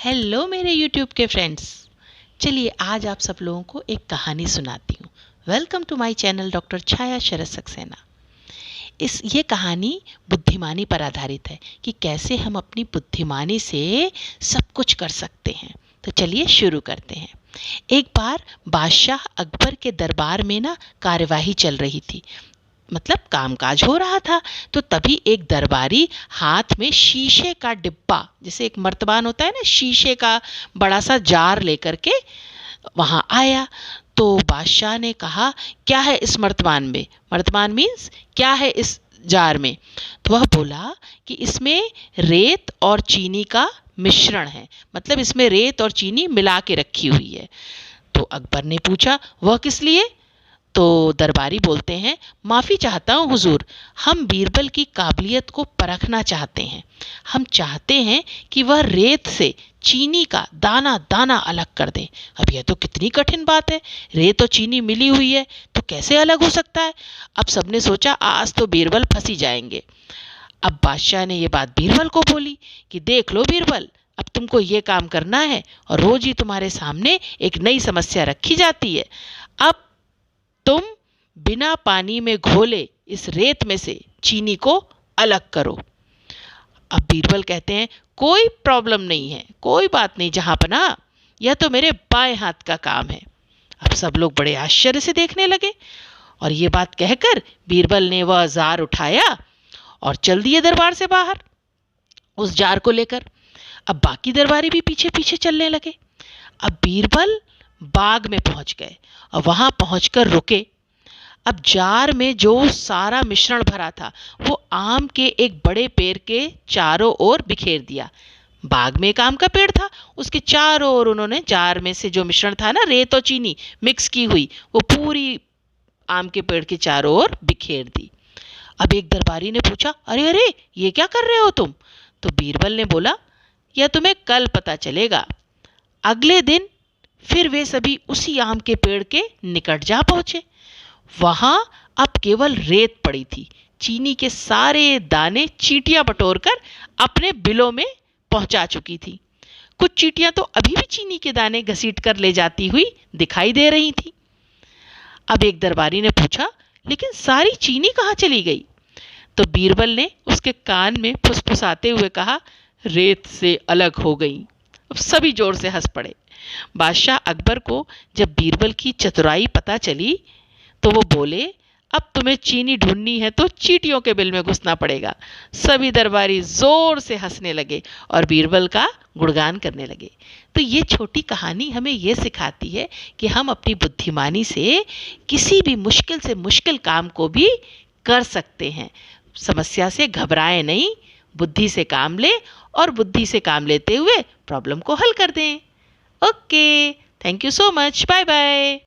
Hello मेरे YouTube के friends. चलिए आज आप सब लोगों को एक कहानी सुनाती हूँ। Welcome to my channel doctor Chhaya Sharad Saxena. ये कहानी बुद्धिमानी पर आधारित है कि कैसे हम अपनी बुद्धिमानी से सब कुछ कर सकते हैं। तो चलिए शुरू करते हैं। एक बार बादशाह अकबर के दरबार में कार्यवाही चल रही थी, मतलब कामकाज हो रहा था। तो तभी एक दरबारी हाथ में शीशे का डिब्बा, जैसे एक मर्तबान होता है ना, शीशे का बड़ा सा जार लेकर के वहां आया। तो बादशाह ने कहा, क्या है इस मर्तबान में? मर्तबान मीन्स क्या है इस जार में? तो वह बोला कि इसमें रेत और चीनी का मिश्रण है, मतलब इसमें रेत और चीनी मिला के रखी हुई है। तो अकबर ने पूछा, वह किस लिए? तो दरबारी बोलते हैं, माफ़ी चाहता हूँ हुजूर, हम बीरबल की काबिलियत को परखना चाहते हैं। हम चाहते हैं कि वह रेत से चीनी का दाना दाना अलग कर दे। अब यह तो कितनी कठिन बात है, रेत और चीनी मिली हुई है तो कैसे अलग हो सकता है? अब सबने सोचा आज तो बीरबल फंसी जाएंगे। अब बादशाह ने ये बात बीरबल को बोली कि देख लो बीरबल, अब तुमको ये काम करना है और रोज ही तुम्हारे सामने एक नई समस्या रखी जाती है। अब तुम बिना पानी में घोले इस रेत में से चीनी को अलग करो। अब बीरबल कहते हैं, कोई प्रॉब्लम नहीं है, कोई बात नहीं जहांपना, यह तो मेरे बाएं हाथ का काम है। अब सब लोग बड़े आश्चर्य से देखने लगे और ये बात कहकर बीरबल ने वह जार उठाया और चल दिए दरबार से बाहर उस जार को लेकर। अब बाकी दरबारी भी पीछे पीछे चलने लगे। अब बीरबल बाग में पहुंच गए और वहां पहुंचकर रुके। अब जार में जो सारा मिश्रण भरा था वो आम के एक बड़े पेड़ के चारों ओर बिखेर दिया। बाग में एक आम का पेड़ था, उसके चारों ओर उन्होंने जार में से जो मिश्रण था ना, रेत और चीनी मिक्स की हुई, वो पूरी आम के पेड़ के चारों ओर बिखेर दी। अब एक दरबारी ने पूछा, अरे अरे ये क्या कर रहे हो तुम? तो बीरबल ने बोला, यह तुम्हें कल पता चलेगा। अगले दिन फिर वे सभी उसी आम के पेड़ के निकट जा पहुंचे। वहां अब केवल रेत पड़ी थी। चीनी के सारे दाने चींटियां बटोरकर अपने बिलों में पहुंचा चुकी थी। कुछ चींटियां तो अभी भी चीनी के दाने घसीट कर ले जाती हुई दिखाई दे रही थी। अब एक दरबारी ने पूछा, लेकिन सारी चीनी कहाँ चली गई? तो बीरबल ने उसके कान में फुसफुसाते हुए कहा, रेत से अलग हो गई। अब सभी जोर से हंस पड़े। बादशाह अकबर को जब बीरबल की चतुराई पता चली तो वो बोले, अब तुम्हें चीनी ढूंढनी है तो चींटियों के बिल में घुसना पड़ेगा। सभी दरबारी जोर से हंसने लगे और बीरबल का गुणगान करने लगे। तो ये छोटी कहानी हमें ये सिखाती है कि हम अपनी बुद्धिमानी से किसी भी मुश्किल से मुश्किल काम को भी कर सकते हैं। समस्या से घबराएं नहीं, बुद्धि से काम लें और बुद्धि से काम लेते हुए प्रॉब्लम को हल कर दें। Okay, thank you so much, bye bye.